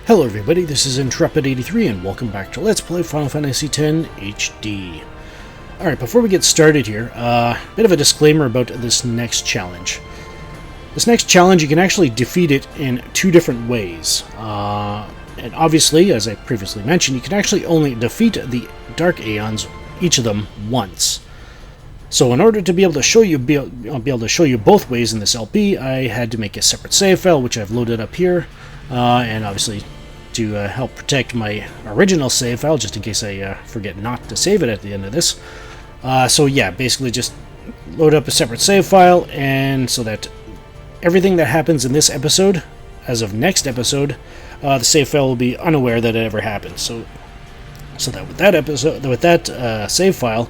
Hello everybody, this is Intrepid83 and welcome back to Let's Play Final Fantasy X HD. Alright, before we get started here, a bit of a disclaimer about this next challenge. This next challenge, you can actually defeat it in two different ways. And obviously, as I previously mentioned, you can actually only defeat the Dark Aeons, each of them, once. So in order to be able to show you both ways in this LP, I had to make a separate save file, which I've loaded up here. And obviously to help protect my original save file, just in case I forget not to save it at the end of this. So yeah, basically just load up a separate save file, and so that everything that happens in this episode, as of next episode, the save file will be unaware that it ever happened. So that with that save file,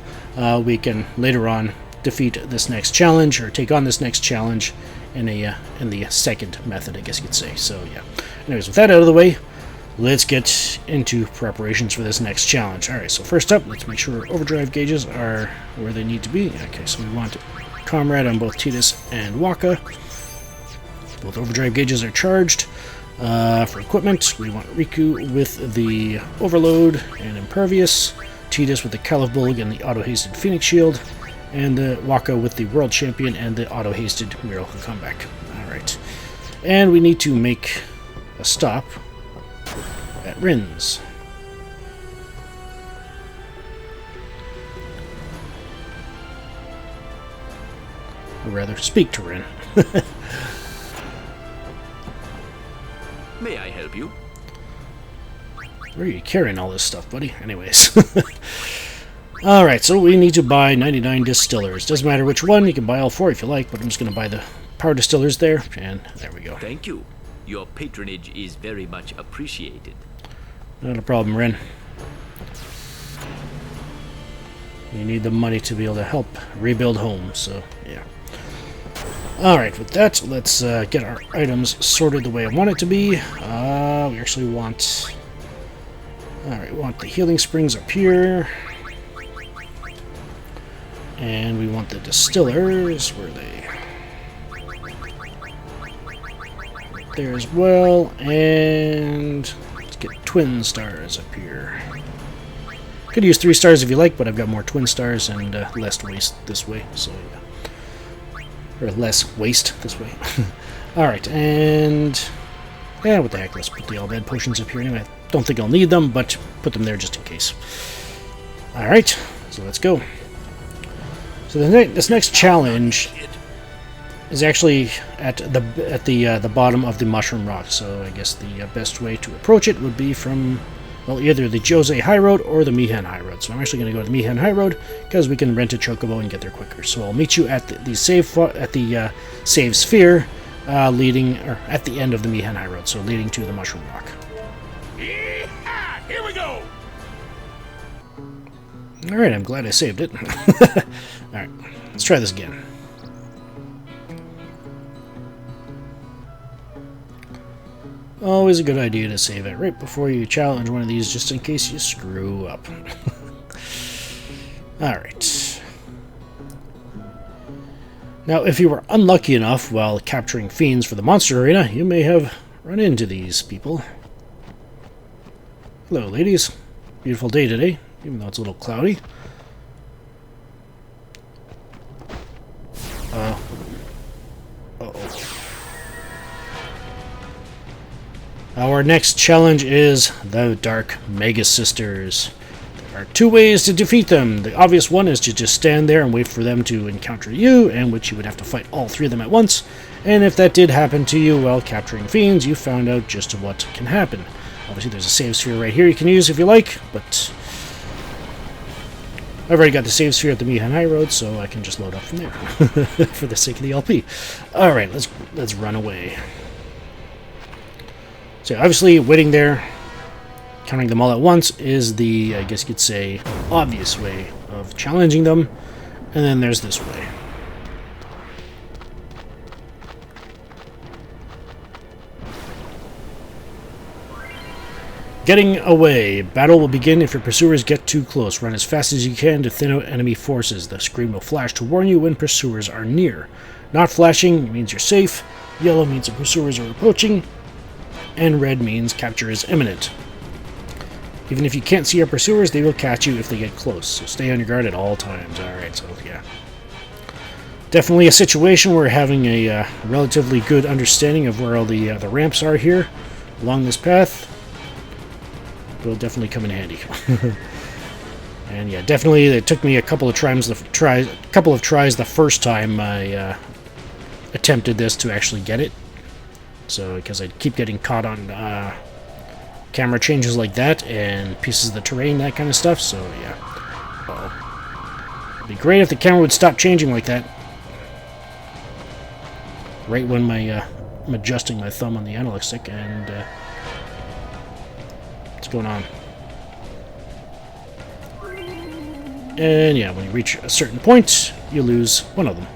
we can later on defeat this next challenge, or take on this next challenge in the second method, I guess you could say. So yeah. Anyways, with that out of the way, let's get into preparations for this next challenge. Alright, so first up, let's make sure our overdrive gauges are where they need to be. Okay, so we want Comrade on both Tidus and Waka. Both overdrive gauges are charged. For equipment, we want Riku with the Overload and Impervious, Tidus with the Caliph and the Auto-Hasted Phoenix Shield, and the Waka with the World Champion and the Auto-Hasted Miracle Comeback. Alright. And we need to make a stop at Rin's. Or rather, speak to Rin. May I help you? Where are you carrying all this stuff, buddy? Anyways. Alright, so we need to buy 99 distillers. Doesn't matter which one, you can buy all four if you like, but I'm just going to buy the power distillers there, and there we go. Thank you. Your patronage is very much appreciated. Not a problem, Rin. You need the money to be able to help rebuild homes, so yeah. Alright, with that, let's get our items sorted the way I want it to be. We actually want... Alright, we want the healing springs up here. And we want the distillers. Where are they? Right there as well. And let's get twin stars up here. Could use 3 stars if you like, but I've got more twin stars and less waste this way. So yeah. Or less waste this way. Alright, and... yeah, what the heck, let's put the all-bad potions up here anyway. Don't think I'll need them, but put them there just in case. Alright, so let's go. So this next challenge is actually at the bottom of the Mushroom Rock. So I guess the best way to approach it would be from, well, either the Jose High Road or the Mihan High Road. So I'm actually going to go to the Mihan High Road because we can rent a Chocobo and get there quicker. So I'll meet you at the save sphere, leading, or at the end of the Mihan High Road, so leading to the Mushroom Rock. Yeah, here we go. Alright, I'm glad I saved it. Alright, let's try this again. Always a good idea to save it right before you challenge one of these, just in case you screw up. Alright. Now, if you were unlucky enough while capturing fiends for the monster arena, you may have run into these people. Hello, ladies. Beautiful day today, even though it's a little cloudy. Uh-oh. Our next challenge is the Dark Magus Sisters. There are 2 ways to defeat them. The obvious one is to just stand there and wait for them to encounter you, in which you would have to fight all 3 of them at once. And if that did happen to you while capturing fiends, you found out just what can happen. Obviously, there's a save sphere right here you can use if you like, but I've already got the save sphere at the Mihan High Road, so I can just load up from there for the sake of the LP. Alright, let's run away. So obviously, waiting there, counting them all at once, is the, I guess you could say, obvious way of challenging them. And then there's this way. Getting away. Battle will begin if your pursuers get too close. Run as fast as you can to thin out enemy forces. The screen will flash to warn you when pursuers are near. Not flashing means you're safe. Yellow means the pursuers are approaching. and red means capture is imminent. Even if you can't see your pursuers, they will catch you if they get close, so stay on your guard at all times. Alright, so yeah. Definitely a situation where having a relatively good understanding of where all the ramps are here along this path will definitely come in handy. And yeah, definitely it took me a couple of tries the first time I attempted this to actually get it. So because I keep getting caught on camera changes like that and pieces of the terrain, that kind of stuff. So yeah. Uh-oh. It'd be great if the camera would stop changing like that. Right when I'm adjusting my thumb on the analog stick, and what's going on? And yeah, when you reach a certain point, you lose one of them.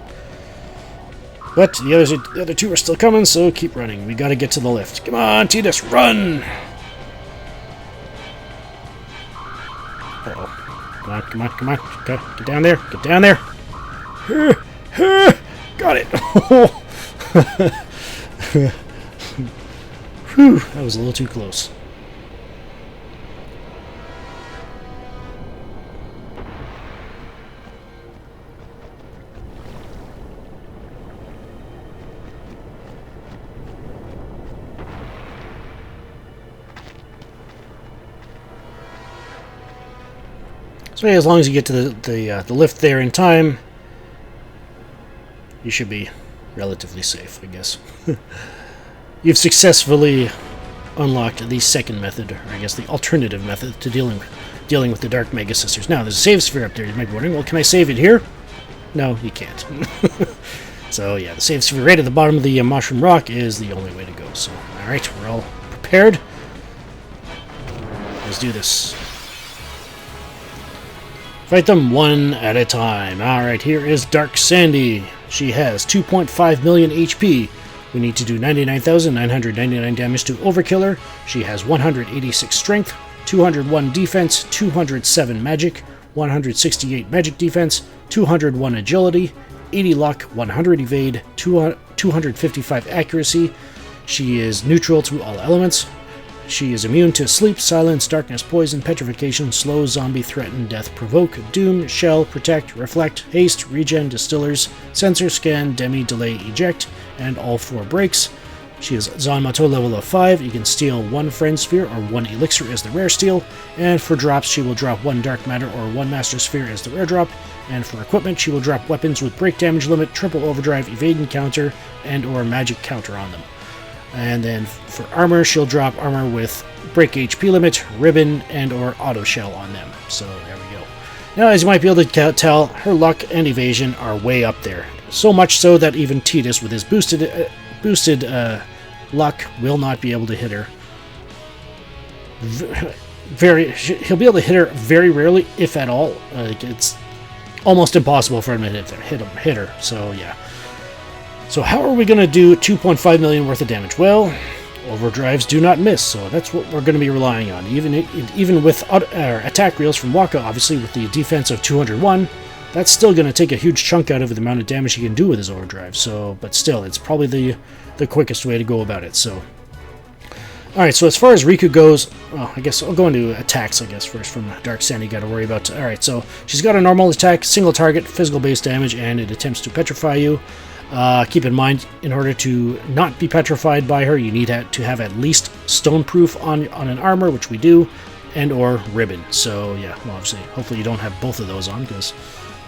But the other two are still coming, so keep running. We gotta get to the lift. Come on, Tidus, run! Uh-oh. Come on, come on, come on. Okay, get down there, get down there! Got it! Whew, that was a little too close. So yeah, as long as you get to the lift there in time, you should be relatively safe, I guess. You've successfully unlocked the second method, or I guess the alternative method to dealing with the Dark Mega Sisters. Now, there's a save sphere up there. You might be wondering, well, can I save it here? No, you can't. So yeah, the save sphere right at the bottom of the Mushroom Rock is the only way to go. So, alright, we're all prepared. Let's do this. Fight them one at a time. Alright, here is Dark Sandy. She has 2.5 million HP. We need to do 99,999 damage to overkill her. She has 186 strength, 201 defense, 207 magic, 168 magic defense, 201 agility, 80 luck, 100 evade, 255 accuracy. She is neutral to all elements. She is immune to sleep, silence, darkness, poison, petrification, slow, zombie, threaten, death, provoke, doom, shell, protect, reflect, haste, regen, distillers, sensor, scan, demi, delay, eject, and all 4 breaks. She is Zanmato level of 5. You can steal 1 friend sphere or 1 elixir as the rare steal, and for drops she will drop 1 dark matter or 1 master sphere as the rare drop, and for equipment she will drop weapons with break damage limit, triple overdrive, evade and counter, and or magic counter on them. And then for armor, she'll drop armor with break HP limit, ribbon, and or auto shell on them. So there we go. Now, as you might be able to tell, her luck and evasion are way up there. So much so that even Tidus, with his boosted luck, will not be able to hit her. He'll be able to hit her very rarely, if at all. It's almost impossible for him to hit her. So yeah. So how are we going to do 2.5 million worth of damage? Well, overdrives do not miss, so that's what we're going to be relying on. Even with attack reels from Waka, obviously with the defense of 201, that's still going to take a huge chunk out of the amount of damage he can do with his overdrive. So, but still, it's probably the quickest way to go about it. So, all right. So as far as Riku goes, well, I guess I'll go into attacks. I guess first from Dark Sandy, got to worry about. All right. So she's got a normal attack, single target, physical base damage, and it attempts to petrify you. Keep in mind, in order to not be petrified by her, you need to have at least stone proof on an armor, which we do, and or ribbon. So yeah, well, obviously, hopefully you don't have both of those on, because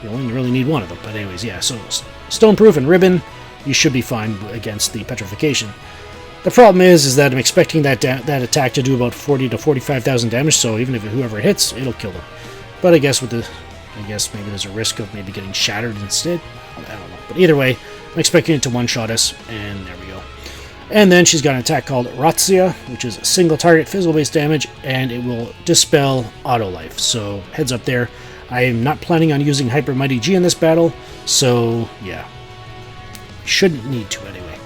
you only really need one of them. But anyways, yeah, so stone proof and ribbon, you should be fine against the petrification. The problem is that I'm expecting that attack to do about 40 to 45,000 damage. So even if whoever hits, it'll kill them. But I guess maybe there's a risk of maybe getting shattered instead. I don't know. But either way, I'm expecting it to one-shot us, and there we go. And then she's got an attack called Razzia, which is single target physical base damage, and it will dispel auto life. So heads up there. I am not planning on using Hyper Mighty G in this battle, so yeah. Shouldn't need to anyway.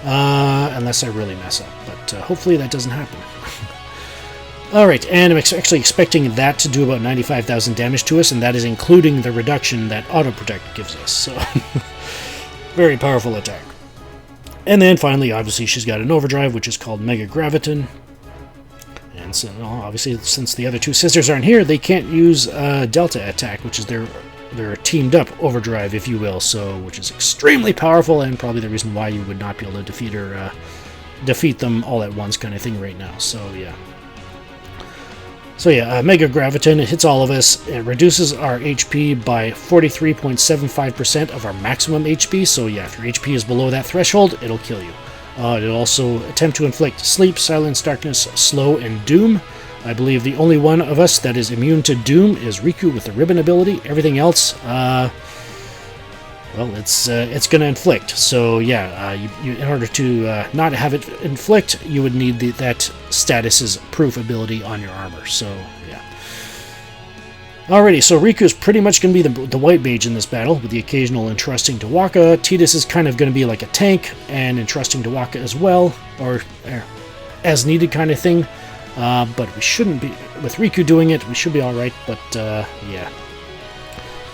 Unless I really mess up, but hopefully that doesn't happen. Alright, and I'm actually expecting that to do about 95,000 damage to us, and that is including the reduction that Auto Protect gives us. So, very powerful attack. And then finally, obviously, she's got an overdrive, which is called Mega Graviton. And so, well, obviously, since the other two sisters aren't here, they can't use Delta Attack, which is their teamed up overdrive, if you will. So, which is extremely powerful, and probably the reason why you would not be able to defeat them all at once, kind of thing, right now. So yeah. So yeah, Mega Graviton, it hits all of us. It reduces our HP by 43.75% of our maximum HP. So yeah, if your HP is below that threshold, it'll kill you. It'll also attempt to inflict sleep, silence, darkness, slow, and doom. I believe the only one of us that is immune to doom is Riku with the ribbon ability. Everything else, well, it's going to inflict. So yeah, you in order to not have it inflict, you would need that status's proof ability on your armor. So yeah. Alrighty, so Riku is pretty much going to be the white mage in this battle, with the occasional entrusting to Waka. Tidus is kind of going to be like a tank, and entrusting to Waka as well, or as needed kind of thing. But we shouldn't be, with Riku doing it, we should be alright, but yeah.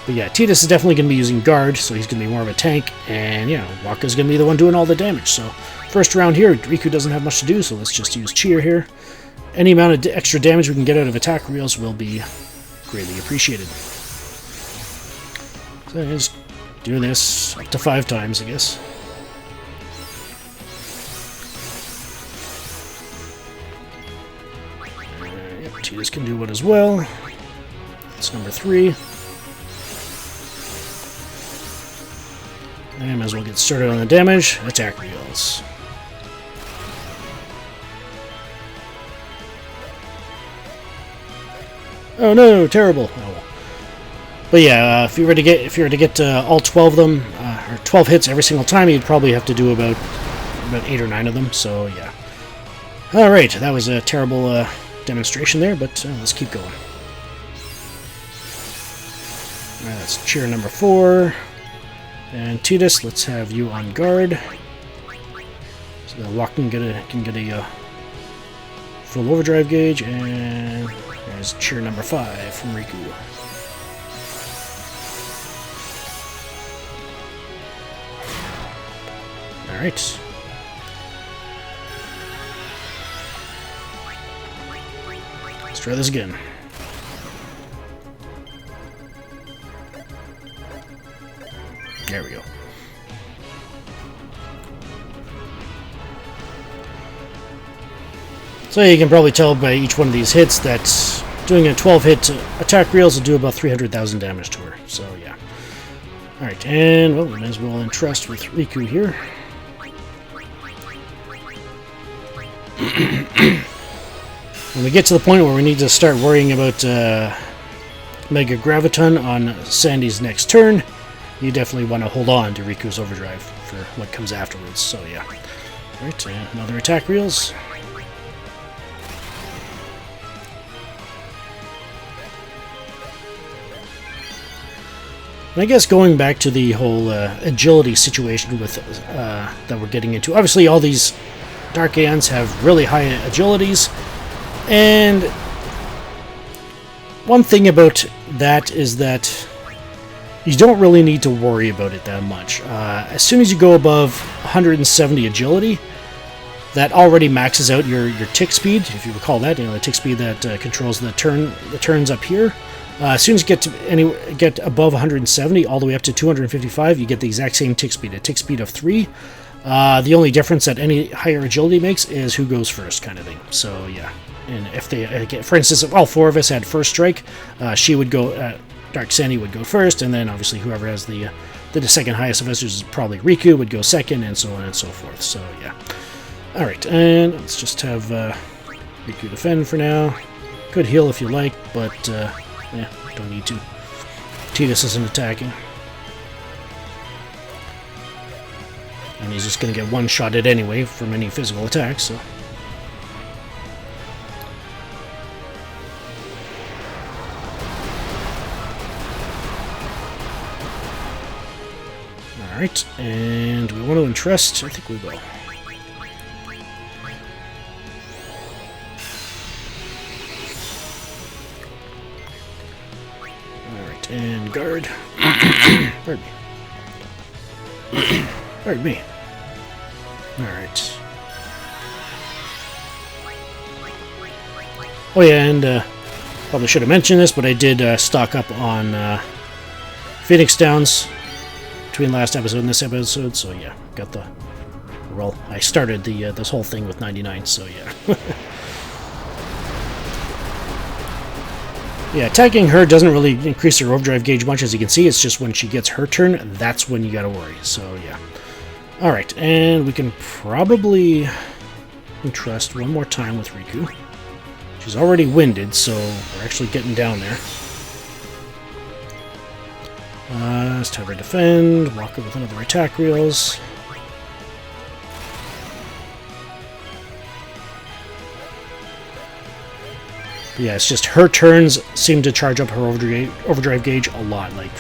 But yeah, Tidus is definitely going to be using guard, so he's going to be more of a tank, and yeah, Waka's going to be the one doing all the damage. So first round here, Riku doesn't have much to do, so let's just use cheer here. Any amount of extra damage we can get out of attack reels will be greatly appreciated. So just do this up to 5 times, I guess. Yep, Tidus can do one as well. That's number 3. And might as well get started on the damage. Attack reels. Oh no, terrible. Oh well. But yeah, if you were to get all 12 of them, or 12 hits every single time, you'd probably have to do about 8 or 9 of them. So yeah. All right, that was a terrible demonstration there, but let's keep going. All right, that's cheer number 4. And Tidus, let's have you on guard. So the Walk can get a full overdrive gauge, and there's cheer number 5 from Riku. Alright. Let's try this again. There we go. So you can probably tell by each one of these hits that doing a 12-hit attack reels will do about 300,000 damage to her. So yeah. Alright, and well, we might as well entrust with Riku here. When we get to the point where we need to start worrying about Mega Graviton on Sandy's next turn, you definitely want to hold on to Riku's overdrive for what comes afterwards. So yeah. Alright, another attack reels. And I guess going back to the whole agility situation with that we're getting into, obviously all these Dark Aeons have really high agilities, and one thing about that is that you don't really need to worry about it that much. As soon as you go above 170 agility, that already maxes out your tick speed, if you recall that, the tick speed that controls the turns up here. As soon as you get above 170, all the way up to 255, you get the exact same tick speed, a tick speed of 3. The only difference that any higher agility makes is who goes first, kind of thing. So yeah, and if they, for instance, if all 4 of us had first strike, she would go, Dark Sandy would go first, and then obviously whoever has the second highest of us, which is probably Riku, would go second, and so on and so forth. So yeah. All right, and let's just have Riku defend for now. Could heal if you like, but yeah, don't need to. Tidus isn't attacking. And he's just going to get one-shotted anyway from any physical attack, so... Alright, and we want to entrust? I think we will. Alright, and guard. Pardon me. Pardon me. Alright. Oh yeah, and probably should have mentioned this, but I did stock up on Phoenix Downs between last episode and this episode, so yeah, got the... Well, I started the this whole thing with 99, so yeah. Yeah, attacking her doesn't really increase her overdrive gauge much, as you can see. It's just when she gets her turn, that's when you gotta worry. So, yeah. Alright, and we can probably entrust one more time with Riku. She's already winded, so we're actually getting down there. Let's have her defend, walk her with another attack reels. But yeah, it's just her turns seem to charge up her overdrive gauge a lot. Like,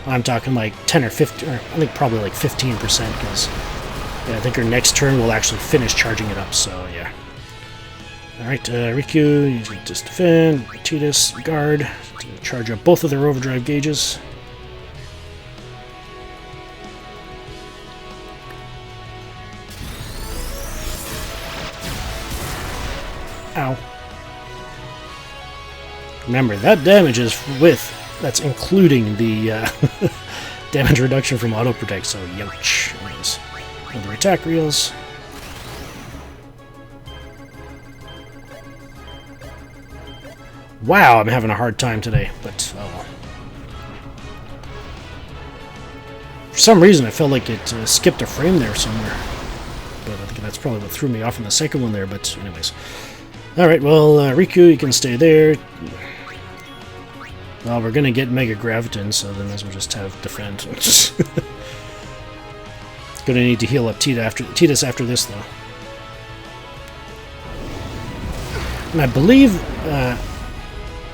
I'm talking like 10 or 15, or I think probably like 15%, because yeah, I think her next turn will actually finish charging it up, so yeah. Alright, Riku, you just defend, Titus, guard, to charge up both of their overdrive gauges. Ow. Remember, that damage is that's including the damage reduction from auto protect, so youch. Anyways, another attack reels. Wow, I'm having a hard time today, but oh well. For some reason, I felt like it skipped a frame there somewhere. But I think that's probably what threw me off in the second one there, but anyways. Alright, well, Riku, you can stay there. Well, we're gonna get Mega Gravitons, so then as well just have defend. Gonna need to heal up Titus after this, though. And I believe,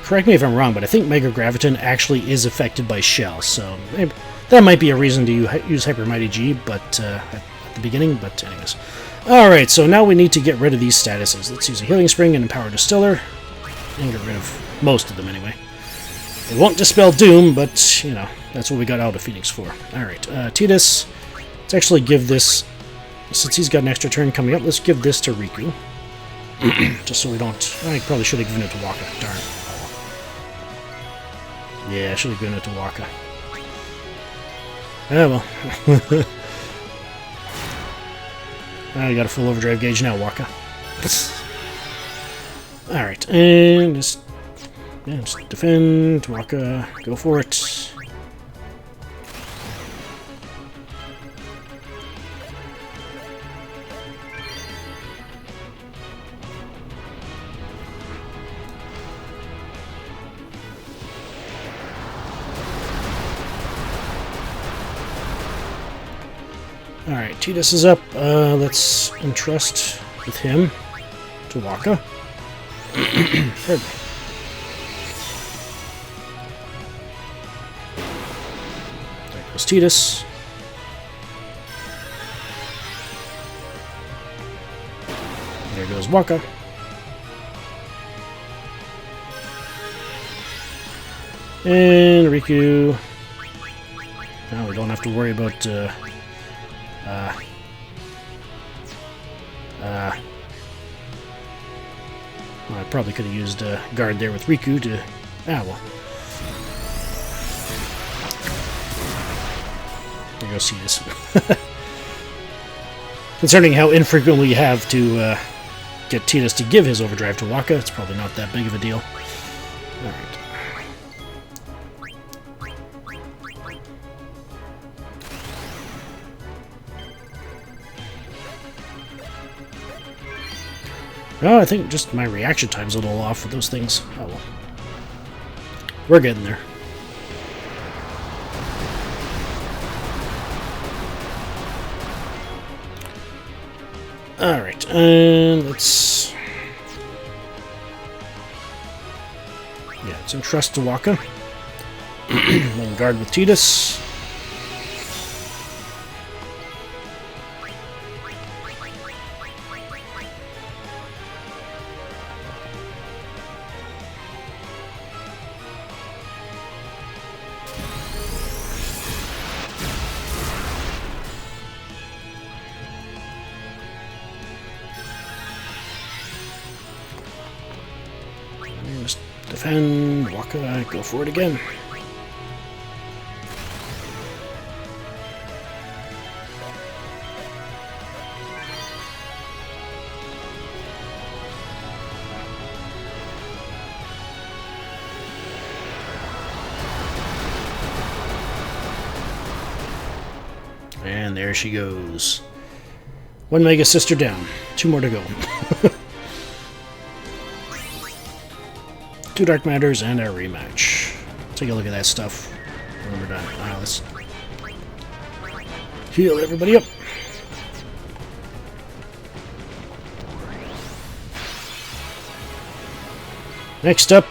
correct me if I'm wrong, but I think Mega Graviton actually is affected by Shell, so maybe that might be a reason to use Hyper Mighty G, but at the beginning, but anyways. Alright, so now we need to get rid of these statuses. Let's use a Healing Spring and Empower Distiller, and get rid of most of them anyway. It won't dispel Doom, but, you know, that's what we got out of Phoenix for. Alright, Titus, let's actually give this, since he's got an extra turn coming up, let's give this to Riku. Just so we don't, I probably should have given it to Waka, darn. Yeah, I should have given it to Waka. Oh well. I got a full overdrive gauge now, Waka. Alright, and just defend, Waka, go for it. Alright, Titus is up. Let's entrust with him to Waka. Pardon me. There goes Titus. There goes Waka. And Riku. Now we don't have to worry about well, I probably could have used guard there with Riku to... Ah, well. There goes Titus. Concerning how infrequently you have to get Titus to give his overdrive to Waka, it's probably not that big of a deal. Alright. Oh, I think just my reaction time's a little off with those things. Oh well. We're getting there. Alright, and let's... Yeah, let's entrust to Waka. Then guard with Titus. defend, Waka, go for it again. And there she goes. One Mega Sister down. 2 more to go. 2 Dark Matters and our rematch. Take a look at that stuff when we're done. Wow, let's heal everybody up. Next up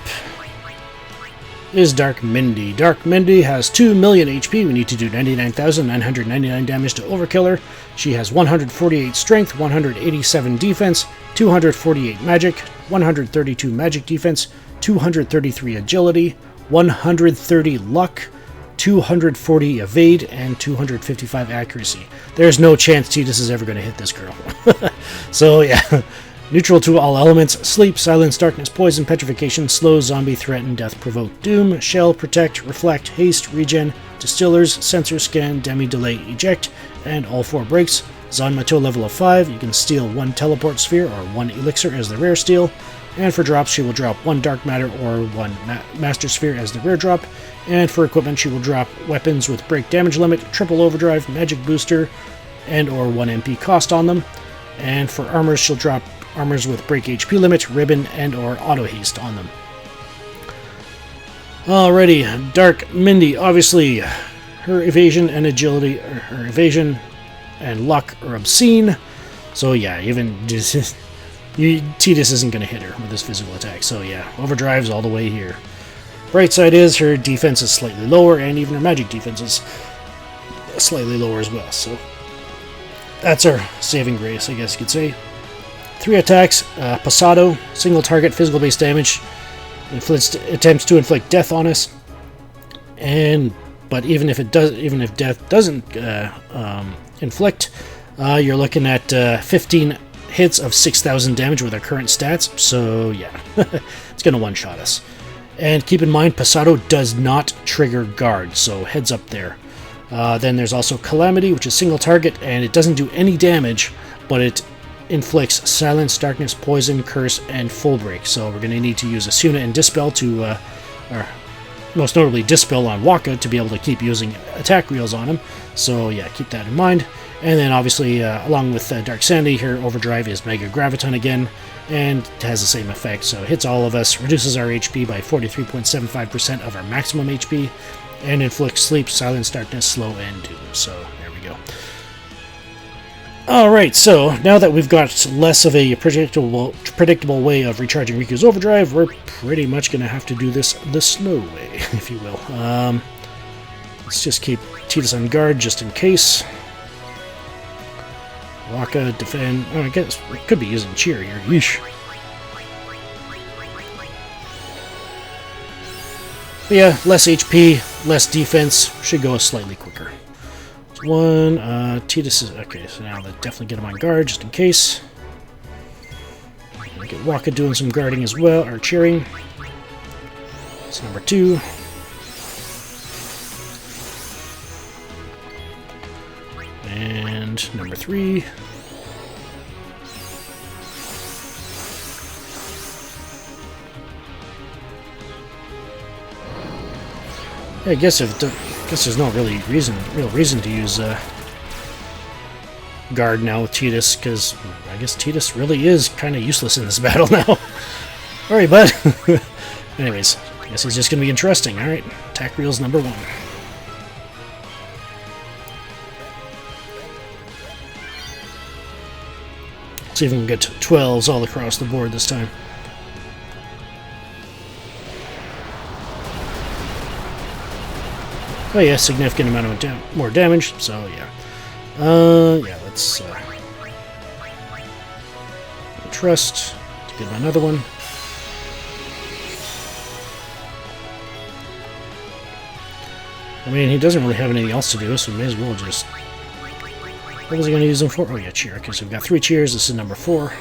is Dark Mindy. Dark Mindy has 2 million HP. We need to do 99,999 damage to overkill her. She has 148 strength, 187 defense, 248 magic, 132 magic defense, 233 agility, 130 luck, 240 evade, and 255 accuracy. There's no chance Tidus is ever going to hit this girl. So yeah. Neutral to all elements: sleep, silence, darkness, poison, petrification, slow, zombie, threaten, death, provoke, doom, shell, protect, reflect, haste, regen, distillers, sensor, scan, demi, delay, eject, and all 4 breaks. Zanmato level of 5, you can steal 1 teleport sphere or 1 elixir as the rare steal, and for drops she will drop 1 dark matter or 1 master sphere as the rare drop, and for equipment she will drop weapons with break damage limit, triple overdrive, magic booster, and or 1 MP cost on them, and for armors she'll drop armors with break HP limit, ribbon, and or auto haste on them. Alrighty, Dark Mindy, obviously her evasion and agility, or her evasion and luck are obscene, so yeah, even Tidus isn't going to hit her with this physical attack, so yeah, overdrives all the way here. Bright side is her defense is slightly lower, and even her magic defense is slightly lower as well, so that's our saving grace, I guess you could say. 3 attacks, Pasado, single target, physical base damage, attempts to inflict death on us, but even if death doesn't inflict, you're looking at 15 hits of 6,000 damage with our current stats, so yeah, it's gonna one-shot us. And keep in mind, Pasado does not trigger guard, so heads up there. Then there's also Calamity, which is single target, and it doesn't do any damage, but it inflicts silence, darkness, poison, curse, and full break. So we're going to need to use Asuna and Dispel to, or most notably Dispel on Waka to be able to keep using attack wheels on him. So yeah, keep that in mind. And then obviously, along with Dark Sandy, her overdrive is Mega Graviton again, and has the same effect. So it hits all of us, reduces our HP by 43.75% of our maximum HP, and inflicts sleep, silence, darkness, slow, and doom. So there we go. Alright, so now that we've got less of a predictable way of recharging Riku's overdrive, we're pretty much going to have to do this the slow way, if you will. Let's just keep Tidus on guard just in case. Waka, defend. Oh, I guess we could be using cheer here. Yeesh. But yeah, less HP, less defense, should go slightly quicker. One, Tidus is, okay, so now let's definitely get him on guard, just in case. Get Waka doing some guarding as well, or cheering. That's number 2. And number 3. Yeah, I guess there's no real reason to use guard now with Tidus, because I guess Tidus really is kind of useless in this battle now. Alright, bud. Anyways, I guess it's just going to be interesting. Alright, attack reels number 1. See if we can get 12s all across the board this time. Oh yeah, significant amount of more damage, so yeah. Yeah, let's trust to get him another one. I mean, he doesn't really have anything else to do, so we may as well just... What was he going to use him for? Oh yeah, cheer. Okay, so we've got 3 cheers. This is number 4.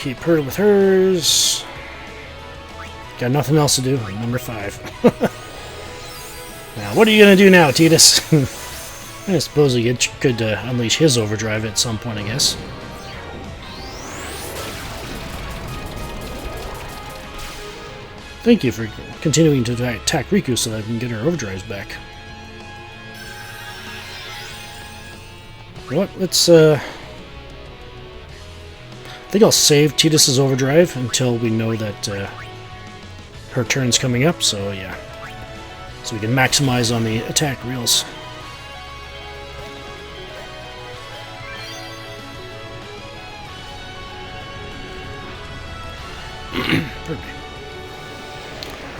keep her with hers. Got nothing else to do. Number 5. Now, what are you going to do now, Tidus? I suppose he could unleash his overdrive at some point, I guess. Thank you for continuing to attack Riku so that I can get her overdrives back. You know what? Let's, I think I'll save Tidus' overdrive until we know that her turn's coming up, so yeah. So we can maximize on the attack reels.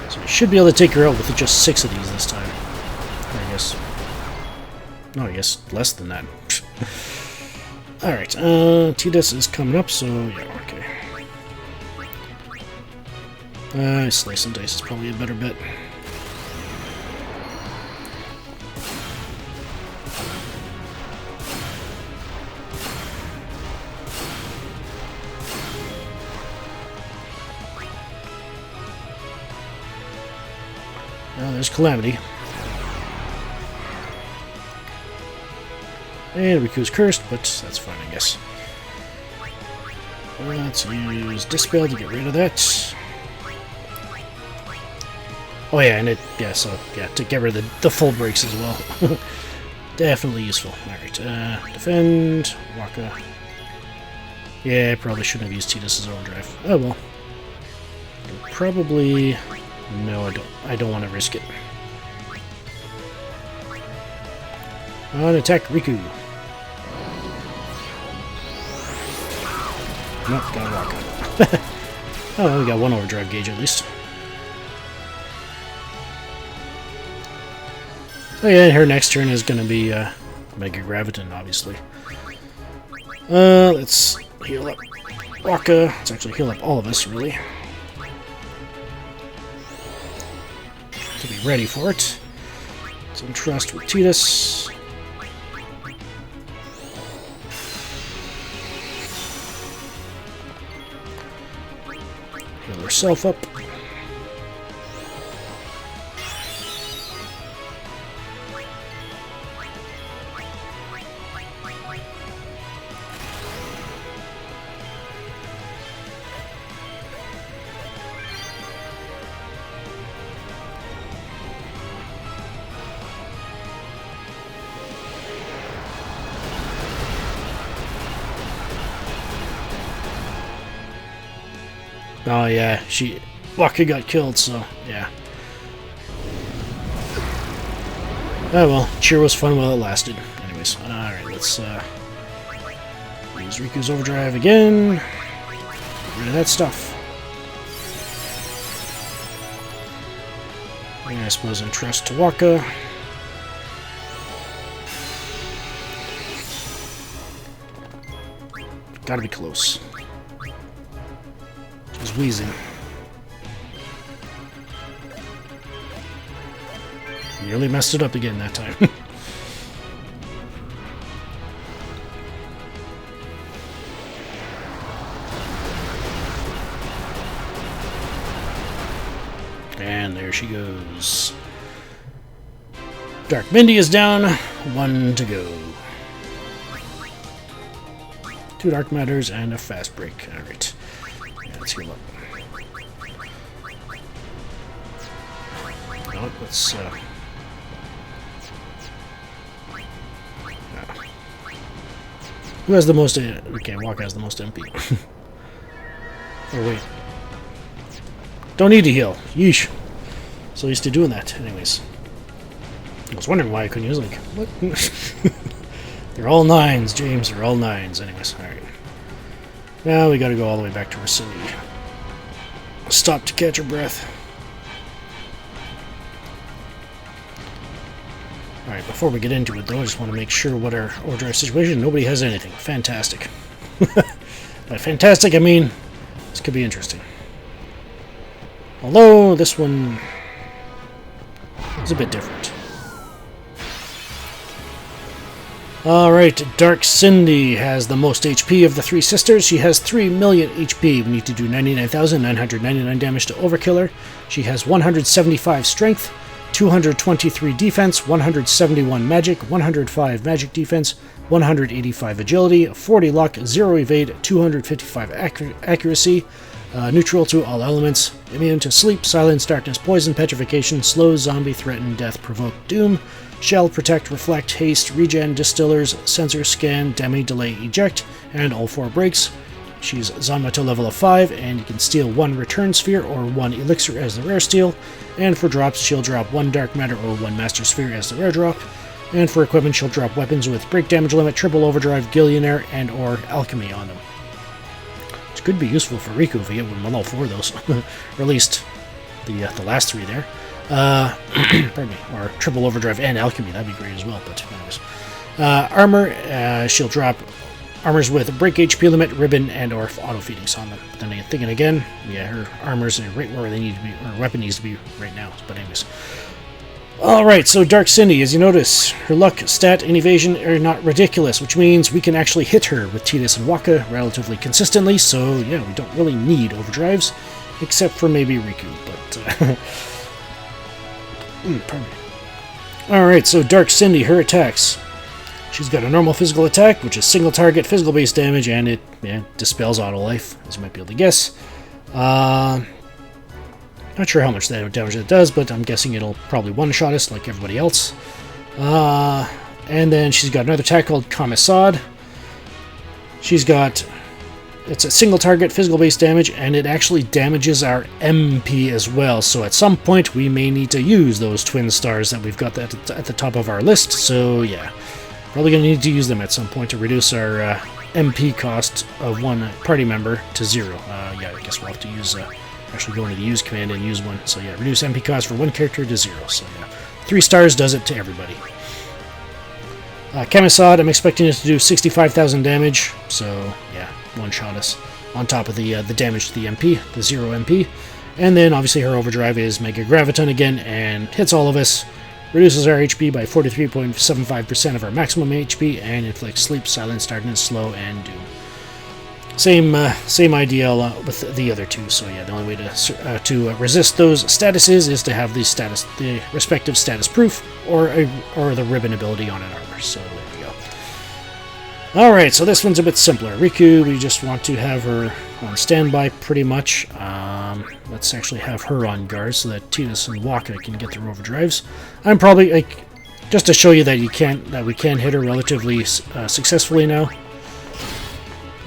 So we should be able to take her out with just 6 of these this time, I guess. No, I guess less than that. Alright, Tidus is coming up, so yeah, okay. Slice and dice is probably a better bet. There's Calamity. And Riku's cursed, but that's fine, I guess. Let's use Dispel to get rid of that. Oh yeah, and to get rid of the full breaks as well. Definitely useful. Alright, defend, Waka. Yeah, I probably shouldn't have used Tidus' overdrive. Oh well. Probably... No, I don't want to risk it. On attack, Riku. Nope, gotta walk on. Oh, well, we got one overdrive gauge at least. Oh yeah, her next turn is going to be Mega Graviton, obviously. Let's heal up Waka. Let's actually heal up all of us, really. To be ready for it. Some trust with Tidus. Heal herself up. Oh yeah, Waka got killed, so yeah. Oh well, cheer was fun while it lasted. Anyways, alright, let's use Riku's overdrive again. Get rid of that stuff. And I suppose entrust to Waka. Gotta be close. She's wheezing. Nearly messed it up again that time. And there she goes. Dark Mindy is down. 1 to go. 2 Dark Matters and a fast break. Alright. Let's heal up. No, let's who has the most? Okay, Waka has the most MP. Oh wait, don't need to heal. Yeesh. So used to doing that. Anyways, I was wondering why I couldn't use like what? They're all 9s, James. They're all 9s. Anyways, all right. Now we got to go all the way back to Racine. Stop to catch her breath. Alright, before we get into it though, I just want to make sure what our overdrive situation. Nobody has anything. Fantastic. By fantastic, I mean this could be interesting. Although this one is a bit different. Alright, Dark Cindy has the most HP of the three sisters. She has 3 million HP. We need to do 99,999 damage to overkill her. She has 175 strength, 223 defense, 171 magic, 105 magic defense, 185 agility, 40 luck, 0 evade, 255 accuracy, neutral to all elements, immune to sleep, silence, darkness, poison, petrification, slow, zombie, threaten, death, provoke, doom, shell, protect, reflect, haste, regen, distillers, sensor, scan, demi, delay, eject, and all 4 breaks. She's Zanmato level of 5, and you can steal 1 return sphere or 1 elixir as the rare steal, and for drops she'll drop 1 dark matter or 1 master sphere as the rare drop, and for equipment she'll drop weapons with break damage limit, triple overdrive, gillionaire, and or alchemy on them. Which could be useful for Riku if we get one all 4 of those, or at least the last 3 there. Pardon me, or triple overdrive and alchemy, that'd be great as well, but anyways. Armor, she'll drop armors with break HP limit, ribbon, and or auto-feedings on them. But then thinking again, yeah, her armor's right where they need to be, or weapon needs to be right now, but anyways. Alright, so Dark Cindy, as you notice, her luck, stat, and evasion are not ridiculous, which means we can actually hit her with Tidus and Waka relatively consistently, so yeah, we don't really need overdrives, except for maybe Riku, but pardon me. Alright, so Dark Cindy, her attacks. She's got a normal physical attack, which is single target physical base damage, and it dispels auto life, as you might be able to guess. Not sure how much damage it does, but I'm guessing it'll probably one-shot us like everybody else. And then she's got another attack called Camisade. It's a single target physical base damage, and it actually damages our MP as well. So at some point we may need to use those twin stars that we've got at the top of our list. So yeah, probably going to need to use them at some point to reduce our MP cost of 1 party member to 0. Yeah, I guess we'll have to use actually go into the use command and use one. So yeah, reduce MP cost for 1 character to 0. So yeah, 3 stars does it to everybody. Camisade, I'm expecting it to do 65,000 damage. So yeah, one-shot us on top of the damage to the MP, the 0 MP. And then obviously her overdrive is Mega Graviton again and hits all of us, reduces our HP by 43.75% of our maximum HP, and inflicts sleep, silence, darkness, slow, and doom. Same idea with the other 2. So yeah, the only way to resist those statuses is to have the respective status proof or the ribbon ability on an armor. So there we go. Alright, so this one's a bit simpler. Riku, we just want to have her on standby pretty much. Let's actually have her on guard so that Tidus and Waka can get their overdrives. I'm probably, just to show you that we can hit her relatively successfully now.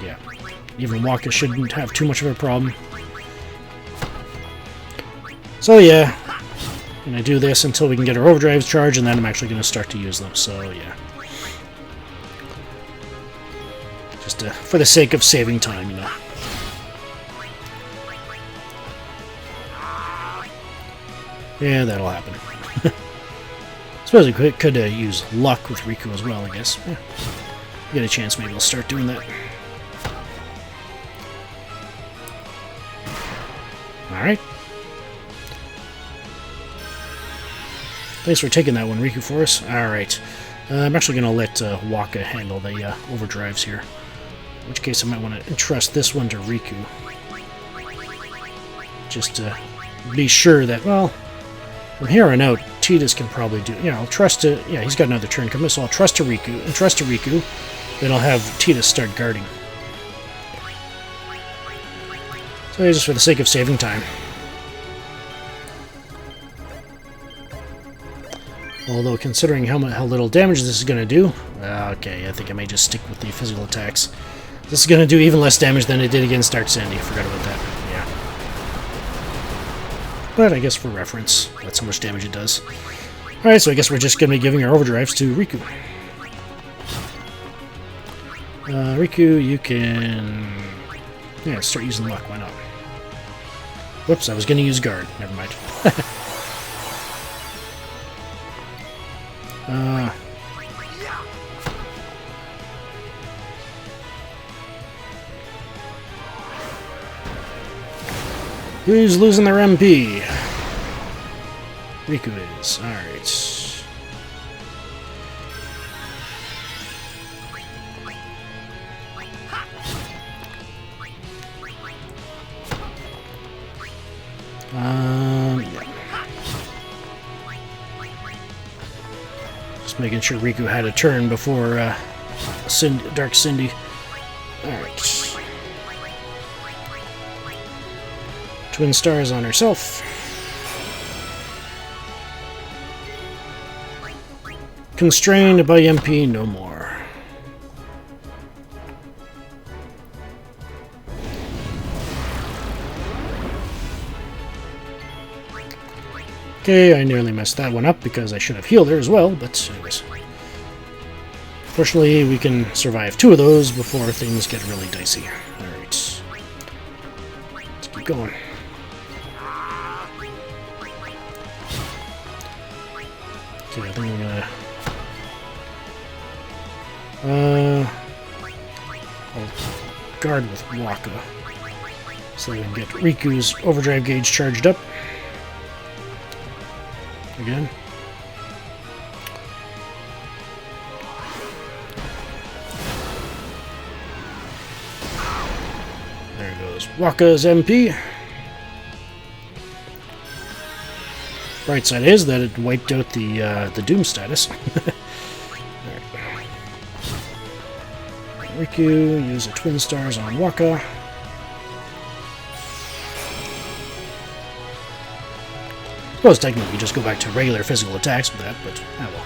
Yeah, even Waka shouldn't have too much of a problem. So yeah, I'm going to do this until we can get our overdrives charged, and then I'm actually going to start to use them. So yeah. Just for the sake of saving time, you know. Yeah, that'll happen. I suppose we could use luck with Riku as well, I guess. Yeah. Get a chance, maybe we'll start doing that. Alright. Thanks for taking that one, Riku, for us. Alright. I'm actually going to let Waka handle the overdrives here. In which case I might want to entrust this one to Riku. Just to be sure that, well, from here on out, Tidus can probably do... I'll trust to... Yeah, he's got another turn coming, so I'll trust to Riku, then I'll have Tidus start guarding. So just for the sake of saving time. Although, considering how little damage this is going to do... okay, I think I may just stick with the physical attacks. This is going to do even less damage than it did against Dark Sandy. I forgot about that. But I guess for reference, that's how much damage it does. Alright, so I guess we're just going to be giving our overdrives to Riku. Riku, you can... Yeah, start using luck, why not? Whoops, I was going to use guard. Never mind. Who's losing their MP? Riku is. Alright. Yeah. Just making sure Riku had a turn before Dark Cindy. Alright. Twin stars on herself. Constrained by MP no more. Okay, I nearly messed that one up because I should have healed her as well, but anyways. Fortunately, we can survive 2 of those before things get really dicey. Alright. Let's keep going. Okay, I think I'm gonna... I'll guard with Waka, so we can get Riku's overdrive gauge charged up. Again. There goes Waka's MP. Bright side is that it wiped out the Doom status. Riku, use the twin stars on Waka. I suppose technically you just go back to regular physical attacks with that, but well.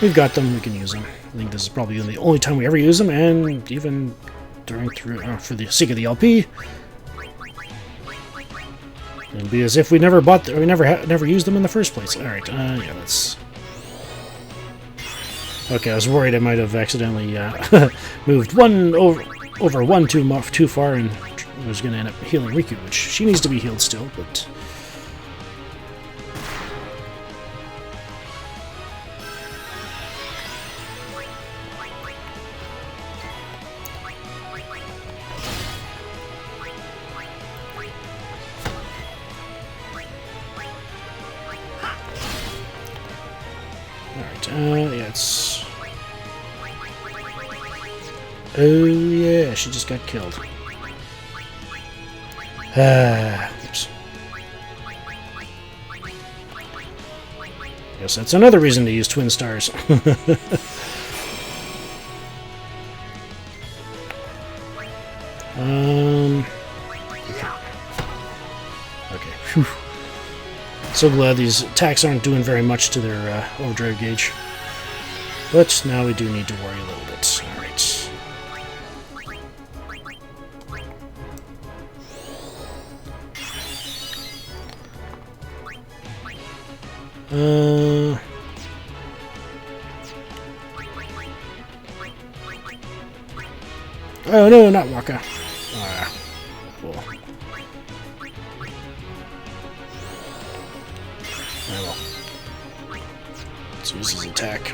We've got them, we can use them. I think this is probably the only time we ever use them, and even during for the sake of the LP, it'd be as if we never bought we never used them in the first place. All right, yeah, that's. Okay, I was worried I might have accidentally moved one over one too far, and I was going to end up healing Riku, which she needs to be healed still, but. Yeah, it's... Oh, yeah, she just got killed. Oops. Guess that's another reason to use twin stars. Okay. Whew. So glad these attacks aren't doing very much to their overdrive gauge. But now we do need to worry a little bit. Alright. Oh no, not Waka. Cool. Oh well. Let's use his attack.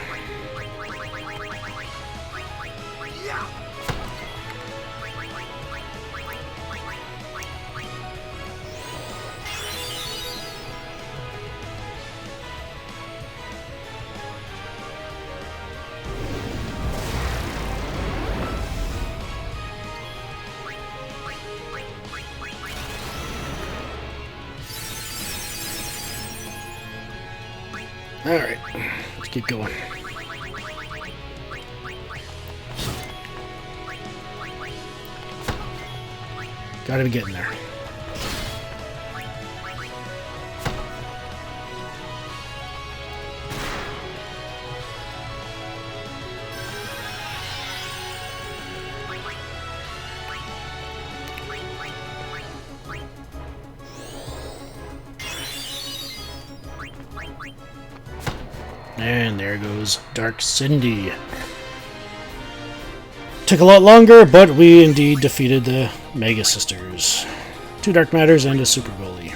Alright, let's keep going. Gotta be getting there. And there goes Dark Cindy. Took a lot longer, but we indeed defeated the Magus sisters. 2 Dark Matters and a Super Goalie.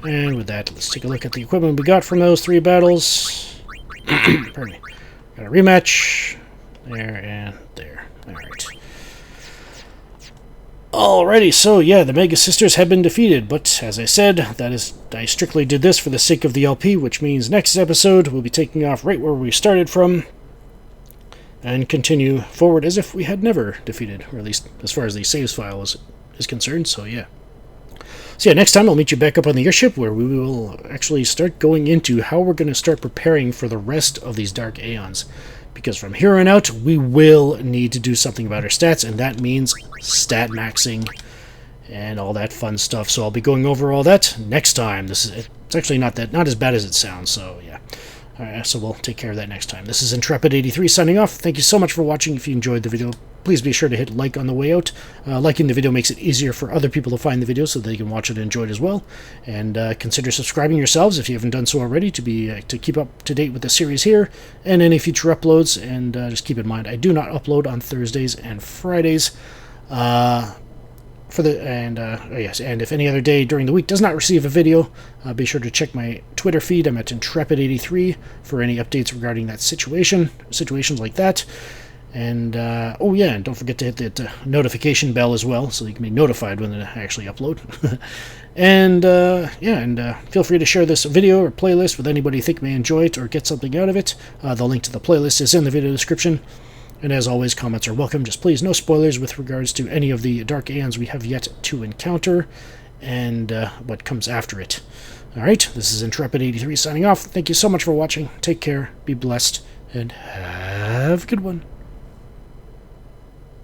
And with that, let's take a look at the equipment we got from those 3 battles. Pardon me. Got a rematch. There and there. Alright. Alrighty, so yeah, the Magus sisters have been defeated, but as I said, I strictly did this for the sake of the LP, which means next episode we'll be taking off right where we started from. and continue forward as if we had never defeated, or at least as far as the saves file is concerned, so yeah. So yeah, next time I'll meet you back up on the airship, where we will actually start going into how we're going to start preparing for the rest of these Dark Aeons. Because from here on out, we will need to do something about our stats, and that means stat maxing and all that fun stuff. So I'll be going over all that next time. It's actually not as bad as it sounds, so yeah. Alright, so we'll take care of that next time. This is Intrepid83 signing off. Thank you so much for watching. If you enjoyed the video, please be sure to hit like on the way out. Liking the video makes it easier for other people to find the video so they can watch it and enjoy it as well. And consider subscribing yourselves if you haven't done so already to keep up to date with the series here and any future uploads. And just keep in mind, I do not upload on Thursdays and Fridays. And if any other day during the week does not receive a video, be sure to check my Twitter feed. I'm at Intrepid83 for any updates regarding that situations like that. And and don't forget to hit that notification bell as well, so you can be notified when I actually upload. And feel free to share this video or playlist with anybody you think may enjoy it or get something out of it. The link to the playlist is in the video description. And as always, comments are welcome. Just please, no spoilers with regards to any of the Dark Aeons we have yet to encounter and what comes after it. Alright, this is Intrepid83 signing off. Thank you so much for watching. Take care, be blessed, and have a good one.